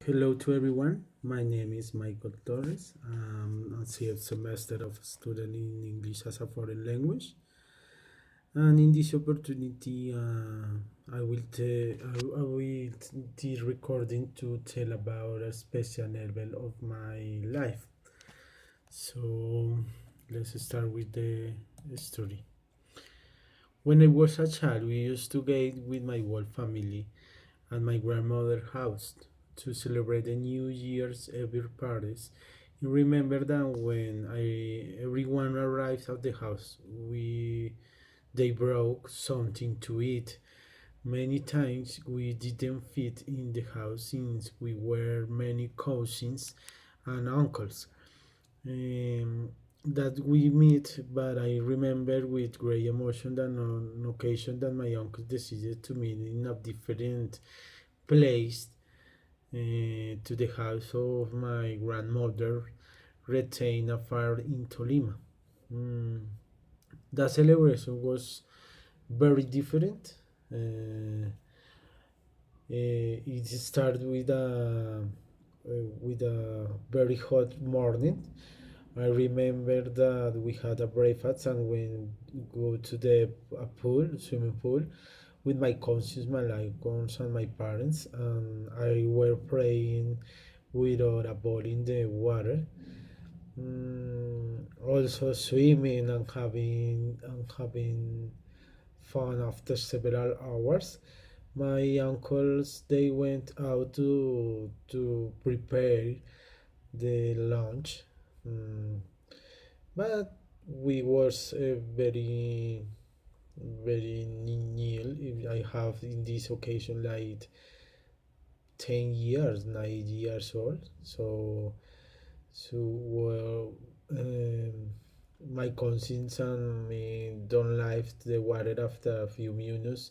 Hello to everyone. My name is Michael Torres. I'm a sixth semester of student in English as a foreign language. And in this opportunity, I will this recording to tell about a special level of my life. So let's start with the story. When I was a child, we used to get with my whole family at my grandmother's house to celebrate the New Year's Eve parties. You remember that when everyone arrived at the house, we they brought something to eat. Many times we didn't fit in the house since we were many cousins and uncles that we meet, but I remember with great emotion that on occasion that my uncle decided to meet in a different place to the house of my grandmother retained a fire in Tolima. Mm, that celebration was very different. It started with a very hot morning. I remember that we had a breakfast and we go to the swimming pool, with my cousins, my uncles, and my parents, and I were praying without a ball in the water. Also swimming and having fun after several hours. My uncles they went out to prepare the lunch, mm, but we was very nil. I have in this occasion like 10 years, 9 years old. So my cousins and me don't like the water after a few minutes.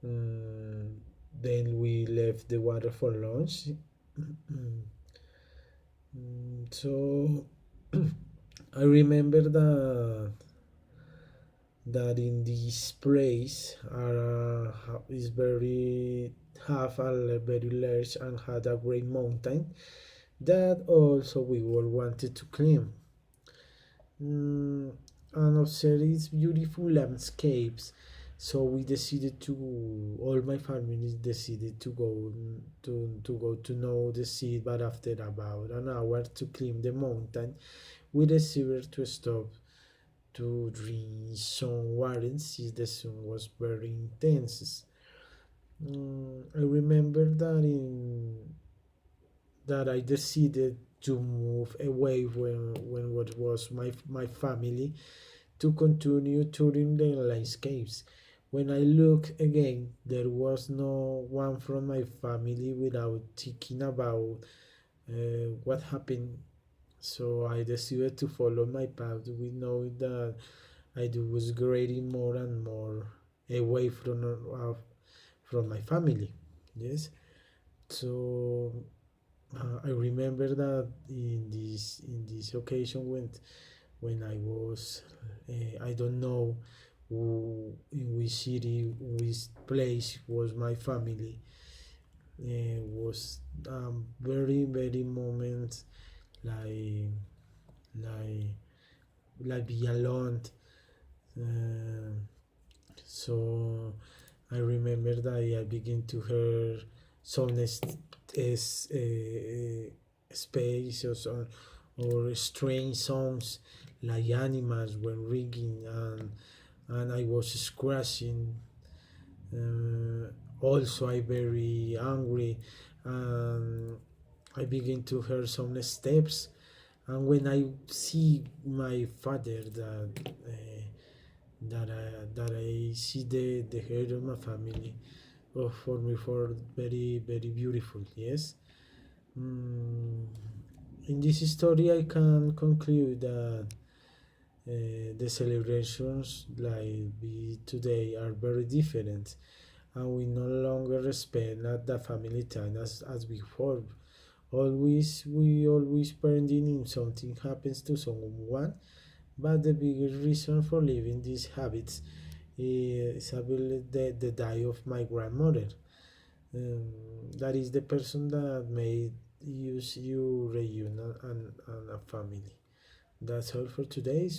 Mm, then we left the water for lunch. So I remember that in this place is very have a very large and had a great mountain that also we all wanted to climb. mm, and observe its beautiful landscapes. So we decided to all my family decided to go to know the sea, but after about an hour to climb the mountain, we decided to stop to drink some water since the sun was very intense. I remember that I decided to move away when what was my family to continue touring the landscapes. When I look again, there was no one from my family without thinking about what happened. So I decided to follow my path with knowing that was getting more and more away from my family. Yes. So I remember that in this occasion when I was I don't know in which city, which place was my family. Was very moment like like be alone. Uh, so I remember that I begin to hear some spaces or strange sounds like animals when ringing, and I was scratching. Also, I very angry, and I begin to hear some steps. And when I see my father that I see the head of my family, oh, for me for very beautiful. Yes. Mm, in this story, I can conclude that the celebrations like we today are very different, and we no longer spend at the family time as before. We always pending if something happens to someone, but the biggest reason for living these habits is the die of my grandmother. Um, that is the person that made use you reunion and a family. That's all for today.